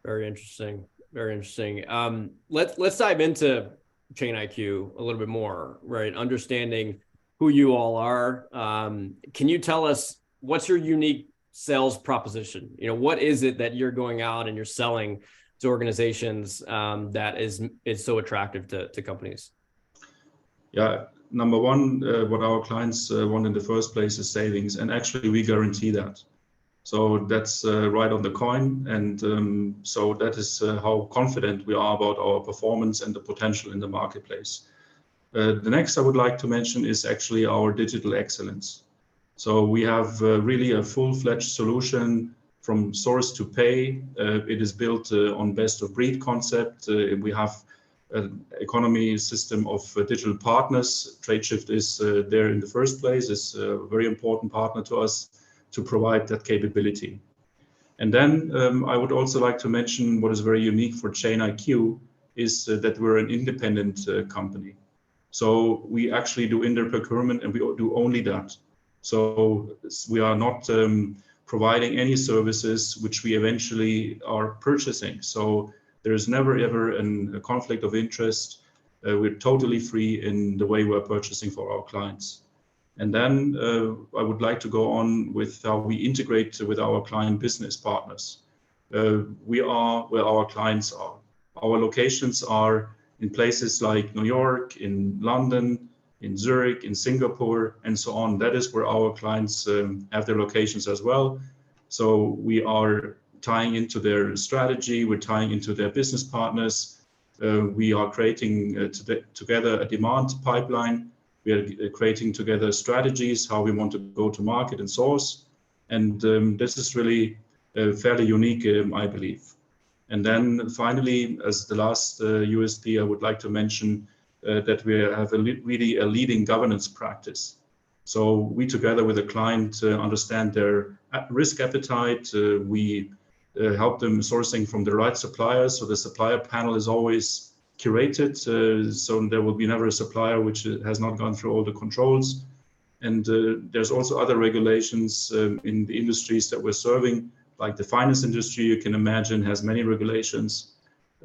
Very interesting. Very interesting. Let's dive into ChainIQ a little bit more, right? Understanding who you all are. Can you tell us what's your unique sales proposition? What is it that you're going out and you're selling to organizations that is so attractive to companies? Yeah, number one, what our clients want in the first place is savings, and actually we guarantee that. So that's right on the coin, and so that is how confident we are about our performance and the potential in the marketplace. The next I would like to mention is actually our digital excellence. So we have really a full-fledged solution from source to pay. It is built on best of breed concept. We have an economy system of digital partners. Tradeshift is there in the first place, is a very important partner to us to provide that capability. And then I would also like to mention what is very unique for ChainIQ is that we're an independent company. So we actually do indirect procurement and we do only that. So we are not providing any services which we eventually are purchasing. So there is never ever a conflict of interest. We're totally free in the way we're purchasing for our clients. And then I would like to go on with how we integrate with our client business partners. We are where our clients are. Our locations are in places like New York, in London, in Zurich, in Singapore, and so on. That is where our clients have their locations as well. So we are tying into their strategy, we're tying into their business partners. We are creating together a demand pipeline. We are creating together strategies, how we want to go to market and source. And this is really fairly unique, I believe. And then finally, as the last USP, I would like to mention that we have really a leading governance practice. So we together with a client understand their risk appetite. We help them sourcing from the right suppliers. So the supplier panel is always curated. So there will be never a supplier which has not gone through all the controls. And there's also other regulations in the industries that we're serving, like the finance industry, you can imagine, has many regulations.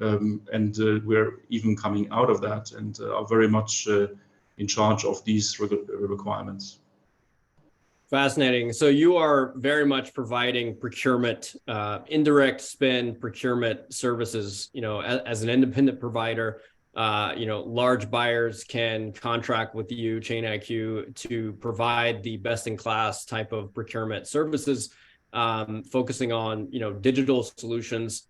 And we're even coming out of that and are very much in charge of these requirements. Fascinating. So you are very much providing procurement, indirect spend procurement services, as an independent provider. Large buyers can contract with you, ChainIQ, to provide the best-in-class type of procurement services, focusing on, digital solutions.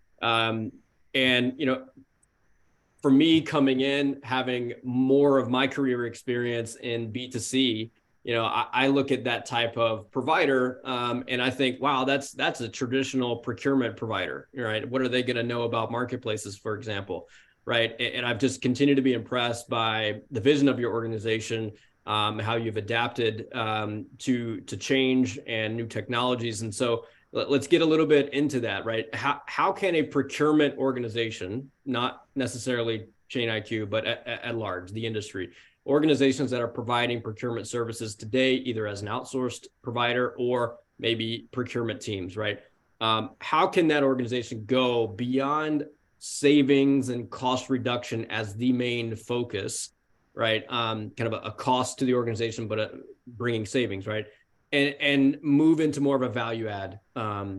For me coming in, having more of my career experience in B2C, I look at that type of provider and I think, wow, that's a traditional procurement provider, right? What are they going to know about marketplaces, for example, right? And I've just continued to be impressed by the vision of your organization, how you've adapted to change and new technologies. And so let's get a little bit into that, right? How can a procurement organization, not necessarily ChainIQ, but at large, the industry, organizations that are providing procurement services today, either as an outsourced provider or maybe procurement teams, right? How can that organization go beyond savings and cost reduction as the main focus, right? Kind of a cost to the organization, but bringing savings, right? And move into more of a value add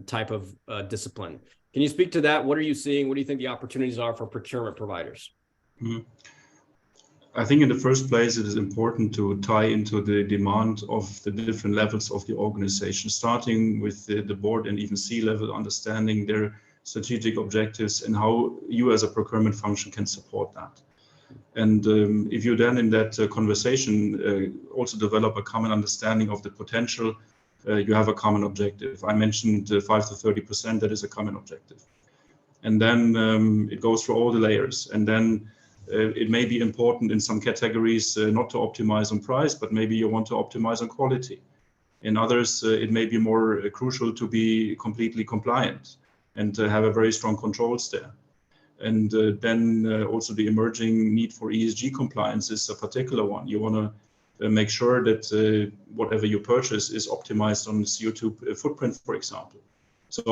type of discipline. Can you speak to that? What are you seeing? What do you think the opportunities are for procurement providers? Mm-hmm. I think in the first place, it is important to tie into the demand of the different levels of the organization, starting with the board and even C-level, understanding their strategic objectives and how you as a procurement function can support that. And if you then in that conversation also develop a common understanding of the potential, you have a common objective. I mentioned 5 to 30%, that is a common objective. And then it goes through all the layers. And then it may be important in some categories not to optimize on price, but maybe you want to optimize on quality. In others, it may be more crucial to be completely compliant and to have a very strong controls there. And then also the emerging need for ESG compliance is a particular one. You want to make sure that whatever you purchase is optimized on the CO2 footprint, for example. So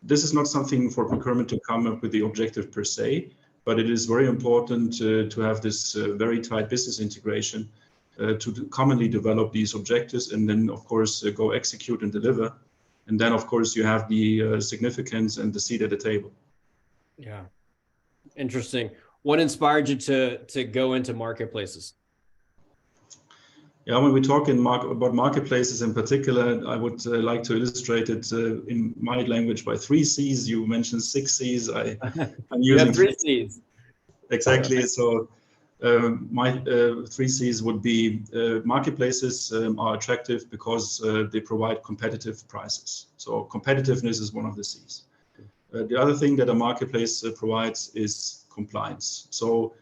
this is not something for procurement to come up with the objective per se, but it is very important to have this very tight business integration to commonly develop these objectives and then, of course, go execute and deliver. And then, of course, you have the significance and the seat at the table. Yeah, interesting. What inspired you to go into marketplaces? Yeah, when we talk about marketplaces in particular, I would like to illustrate it in my language by 3 C's. You mentioned 6 C's. I'm using 3 C's. Exactly. So my 3 C's would be marketplaces are attractive because they provide competitive prices. So competitiveness is one of the C's. The other thing that a marketplace provides is compliance. So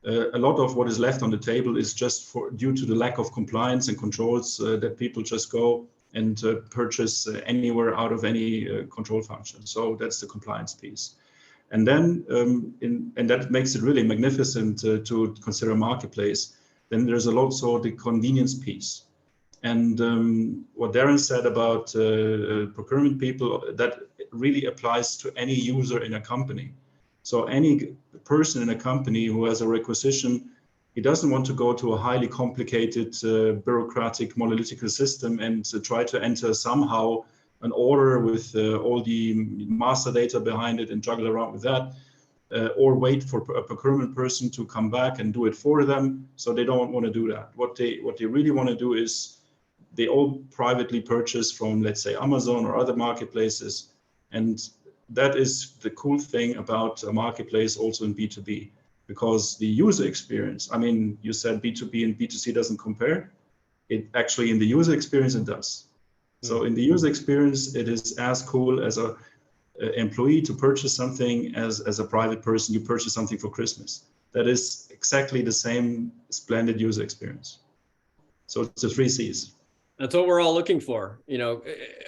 a lot of what is left on the table is just due to the lack of compliance and controls that people just go and purchase anywhere out of any control function. So that's the compliance piece. And then, and that makes it really magnificent to consider a marketplace. Then there's also the convenience piece. And what Daren said about procurement people, that really applies to any user in a company. So any person in a company who has a requisition, he doesn't want to go to a highly complicated, bureaucratic, monolithic system and try to enter somehow an order with all the master data behind it and juggle around with that, or wait for a procurement person to come back and do it for them. So they don't want to do that. What they really want to do is they all privately purchase from, let's say, Amazon or other marketplaces. And that is the cool thing about a marketplace also in B2B, because the user experience, I mean, you said B2B and B2C doesn't compare. It actually, in the user experience, it does. So in the user experience, it is as cool as a employee to purchase something as a private person, you purchase something for Christmas. That is exactly the same splendid user experience. So it's the 3 C's. That's what we're all looking for. You know,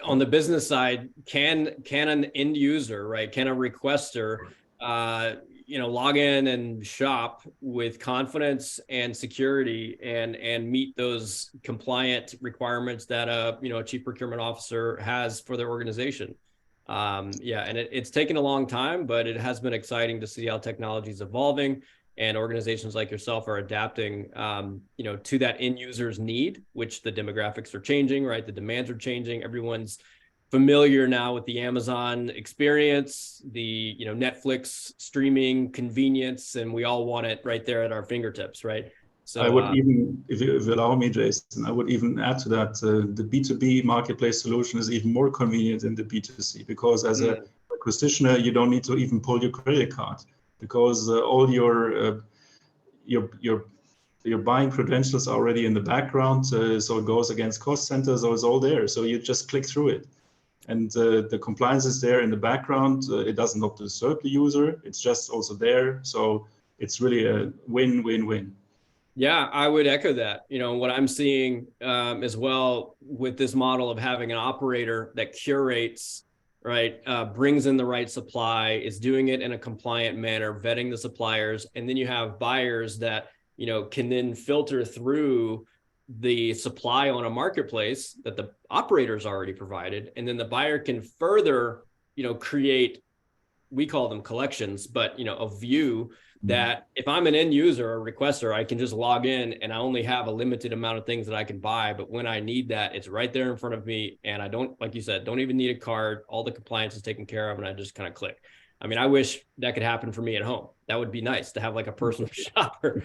on the business side, can an end user, right? Can a requester, log in and shop with confidence and security and meet those compliant requirements that a chief procurement officer has for their organization. And it's taken a long time, but it has been exciting to see how technology is evolving and organizations like yourself are adapting, to that end user's need, which the demographics are changing, right? The demands are changing. Everyone's familiar now with the Amazon experience, the Netflix streaming convenience, and we all want it right there at our fingertips, right? So I would even, if you allow me, Jayson, I would even add to that the B2B marketplace solution is even more convenient than the B2C, because as a requisitioner, you don't need to even pull your credit card, because all your buying credentials are already in the background, so it goes against cost center, so it's all there. So you just click through it. And the compliance is there in the background. It does not disturb the user. It's just also there. So it's really a win-win-win. Yeah, I would echo that. What I'm seeing as well with this model of having an operator that curates, right, brings in the right supply, is doing it in a compliant manner, vetting the suppliers, and then you have buyers that, can then filter through the supply on a marketplace that the operator's already provided, and then the buyer can further, create, we call them collections, but a view that if I'm an end user or requester, I can just log in and I only have a limited amount of things that I can buy. But when I need that, it's right there in front of me. And I don't, like you said, don't even need a card. All the compliance is taken care of and I just kind of click. I mean, I wish that could happen for me at home. That would be nice to have like a personal shopper.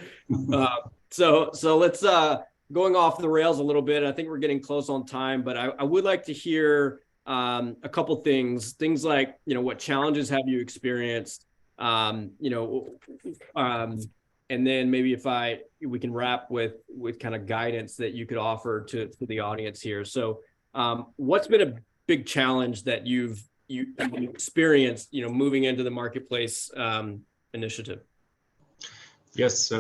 So let's, going off the rails a little bit. I think we're getting close on time, but I would like to hear a couple things like, what challenges have you experienced? And then maybe we can wrap with kind of guidance that you could offer to the audience here. So what's been a big challenge that you've experienced, moving into the marketplace initiative? Yes,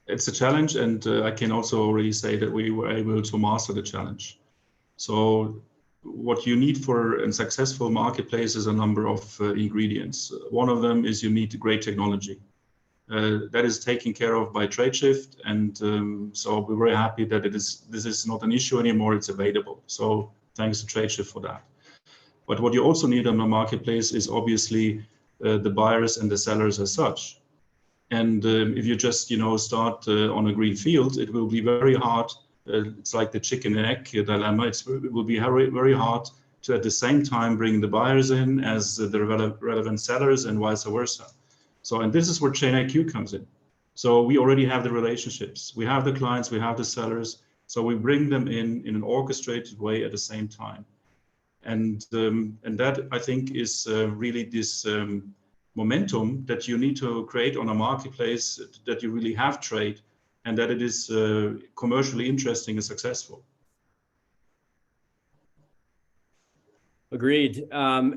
it's a challenge, and I can also already say that we were able to master the challenge. So what you need for a successful marketplace is a number of ingredients. One of them is you need great technology. That is taken care of by Tradeshift, and so we're very happy that this is not an issue anymore, it's available. So thanks to Tradeshift for that. But what you also need on a marketplace is obviously the buyers and the sellers as such. And if you just start on a green field, it will be very hard. It's like the chicken and egg dilemma. It will be very, very hard to at the same time bring the buyers in as the relevant sellers and vice versa. So, and this is where ChainIQ comes in. So we already have the relationships. We have the clients, we have the sellers. So we bring them in an orchestrated way at the same time. And that, I think, is really this momentum that you need to create on a marketplace, that you really have trade, and that it is commercially interesting and successful. Agreed.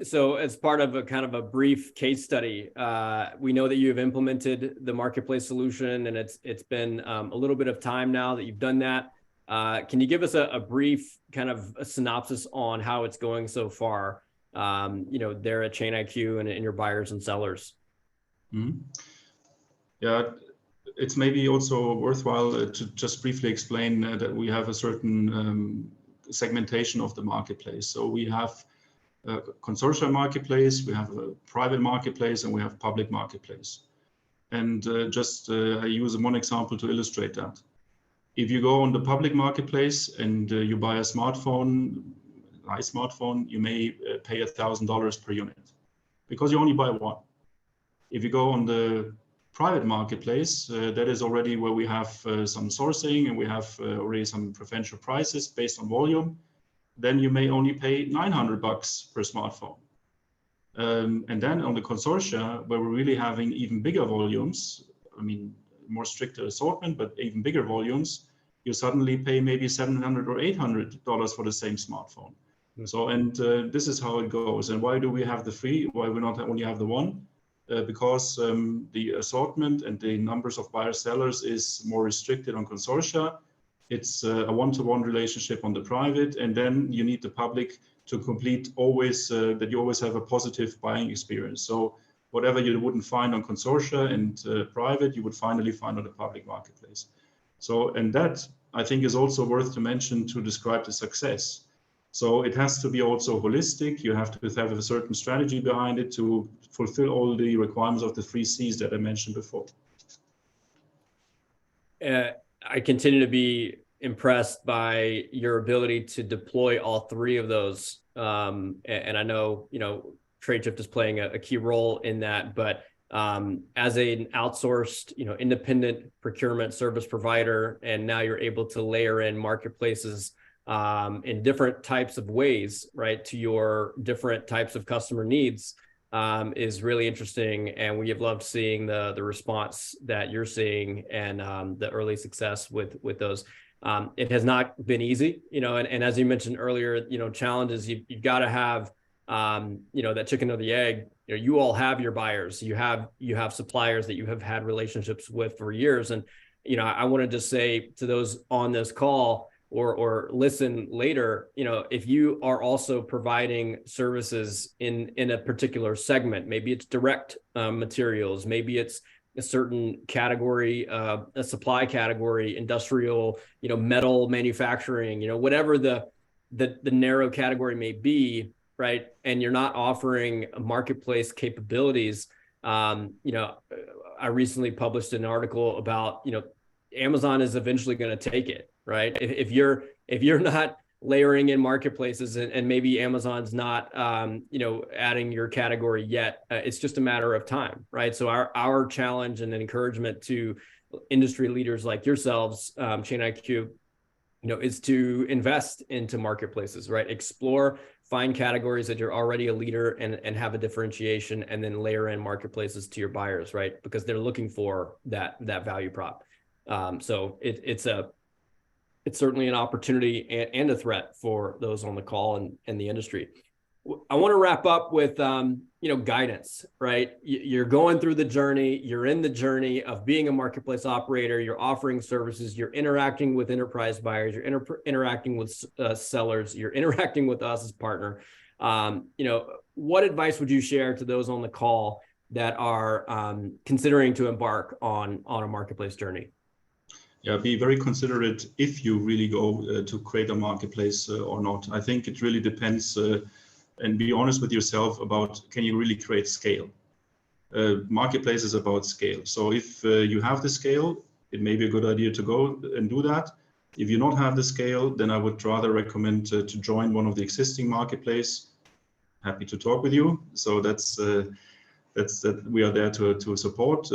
So as part of a kind of a brief case study, we know that you have implemented the marketplace solution, and it's been a little bit of time now that you've done that. Can you give us a brief kind of a synopsis on how it's going so far, there at ChainIQ and your buyers and sellers? Mm-hmm. Yeah, it's maybe also worthwhile to just briefly explain that we have a certain segmentation of the marketplace. So we have a consortium marketplace, we have a private marketplace, and we have public marketplace. And I use one example to illustrate that. If you go on the public marketplace and you buy a smartphone, nice smartphone, you may pay $1,000 per unit because you only buy one. If you go on the private marketplace, that is already where we have some sourcing and we have already some preferential prices based on volume, then you may only pay $900 per smartphone. And then on the consortia, where we're really having even bigger volumes, I mean, more stricter assortment, but even bigger volumes, you suddenly pay maybe $700 or $800 for the same smartphone. So, and this is how it goes. And why do we have the free? Why we not only have the one? Because the assortment and the numbers of buyer sellers is more restricted on consortia. It's a one-to-one relationship on the private, and then you need the public to complete always that you always have a positive buying experience. So whatever you wouldn't find on consortia and private, you would finally find on the public marketplace. So, and that I think is also worth to mention to describe the success. So it has to be also holistic. You have to have a certain strategy behind it to fulfill all the requirements of the 3 C's that I mentioned before. I continue to be impressed by your ability to deploy all 3 of those. And I know, Tradeshift is playing a key role in that, but as an outsourced, independent procurement service provider, and now you're able to layer in marketplaces in different types of ways, right, to your different types of customer needs, is really interesting. And we have loved seeing the response that you're seeing and the early success with those. It has not been easy, and as you mentioned earlier, challenges, you've got to have, that chicken or the egg. You all have your buyers, you have suppliers that you have had relationships with for years. And, I want to just say to those on this call or listen later, if you are also providing services in a particular segment, maybe it's direct materials, maybe it's a certain category, a supply category, industrial, metal manufacturing, whatever the narrow category may be, right? And you're not offering marketplace capabilities. I recently published an article about, Amazon is eventually going to take it, right? If you're not layering in marketplaces and maybe Amazon's not, adding your category yet, it's just a matter of time, right? So our challenge and encouragement to industry leaders like yourselves, Chain IQ, is to invest into marketplaces, right? Explore, find categories that you're already a leader and have a differentiation, and then layer in marketplaces to your buyers, right? Because they're looking for that value prop. So it's certainly an opportunity and a threat for those on the call and the industry. I want to wrap up with, guidance, right? You're going through the journey. You're in the journey of being a marketplace operator. You're offering services. You're interacting with enterprise buyers. You're interacting with sellers. You're interacting with us as partner. What advice would you share to those on the call that are considering to embark on a marketplace journey? Yeah, be very considerate if you really go to create a marketplace or not. I think it really depends, and be honest with yourself about, can you really create scale? Marketplace is about scale. So if you have the scale, it may be a good idea to go and do that. If you not have the scale, then I would rather recommend to join one of the existing marketplace. Happy to talk with you. So that's that we are there to support.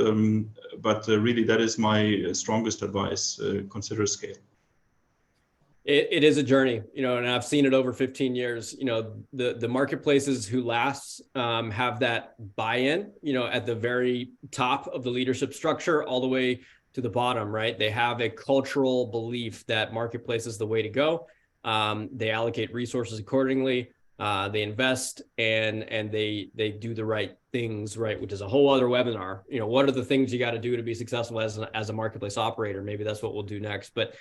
But really, that is my strongest advice. Consider scale. It is a journey, and I've seen it over 15 years. The marketplaces who last have that buy-in, at the very top of the leadership structure all the way to the bottom, right? They have a cultural belief that marketplace is the way to go. They allocate resources accordingly. They invest and they do the right things, right? Which is a whole other webinar. What are the things you got to do to be successful as a marketplace operator? Maybe that's what we'll do next. But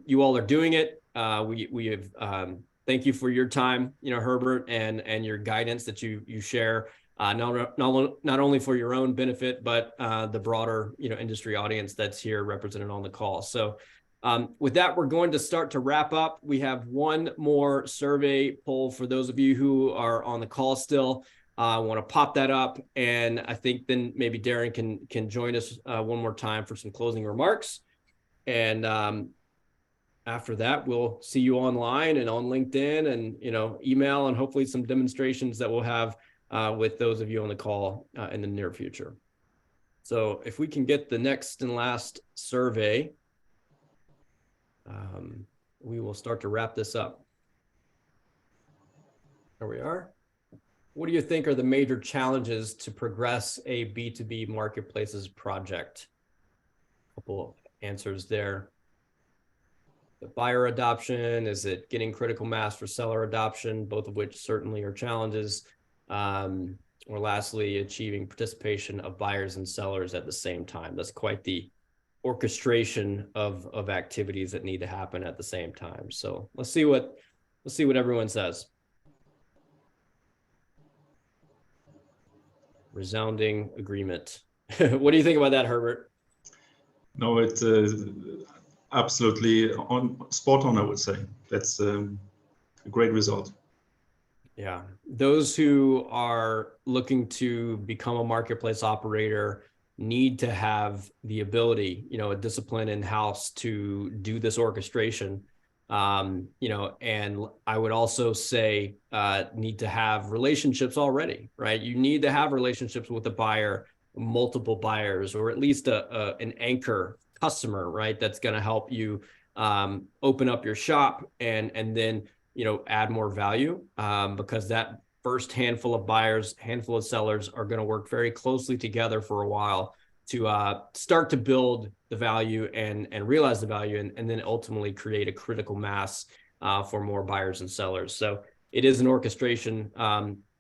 you all are doing it. We have thank you for your time, Herbert, and your guidance that you share, not only for your own benefit, but the broader industry audience that's here represented on the call. So with that, we're going to start to wrap up. We have one more survey poll for those of you who are on the call still. I want to pop that up, and I think then maybe Daren can join us one more time for some closing remarks. And after that, we'll see you online and on LinkedIn and email, and hopefully some demonstrations that we'll have with those of you on the call in the near future. So if we can get the next and last survey, we will start to wrap this up. There we are. What do you think are the major challenges to progress a B2B marketplaces project? A couple of answers there. The buyer adoption, is it getting critical mass for seller adoption, both of which certainly are challenges? Or lastly, achieving participation of buyers and sellers at the same time. That's quite the orchestration of activities that need to happen at the same time. So let's see what everyone says. Resounding agreement. What do you think about that, Herbert? No, it's absolutely spot on, I would say. That's a great result. Yeah. Those who are looking to become a marketplace operator need to have the ability, a discipline in-house to do this orchestration. And I would also say need to have relationships already, right? You need to have relationships with the buyer, multiple buyers, or at least an anchor customer, right? That's going to help you open up your shop and then, add more value because that first handful of buyers, handful of sellers are going to work very closely together for a while to start to build the value and realize the value and then ultimately create a critical mass for more buyers and sellers. So it is an orchestration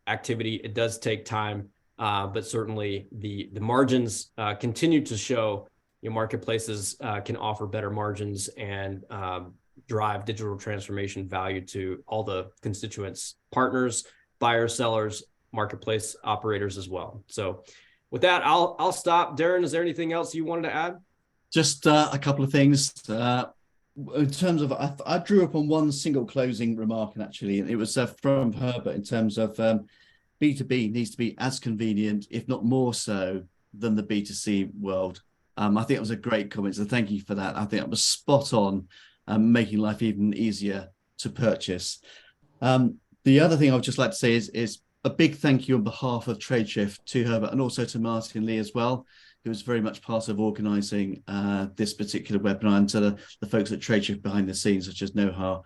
activity. It does take time, but certainly the margins continue to show marketplaces can offer better margins and drive digital transformation value to all the constituents, partners, buyers, sellers, marketplace operators as well. So with that, I'll stop. Daren, is there anything else you wanted to add? Just a couple of things. In terms of, I drew up on one single closing remark, and actually, it was from Herbert in terms of B2B needs to be as convenient, if not more so, than the B2C world. I think it was a great comment, so thank you for that. I think it was spot on, making life even easier to purchase. The other thing I would just like to say is a big thank you on behalf of Tradeshift to Herbert and also to Martin and Lee as well, who was very much part of organising this particular webinar, and to the folks at Tradeshift behind the scenes, such as Noha,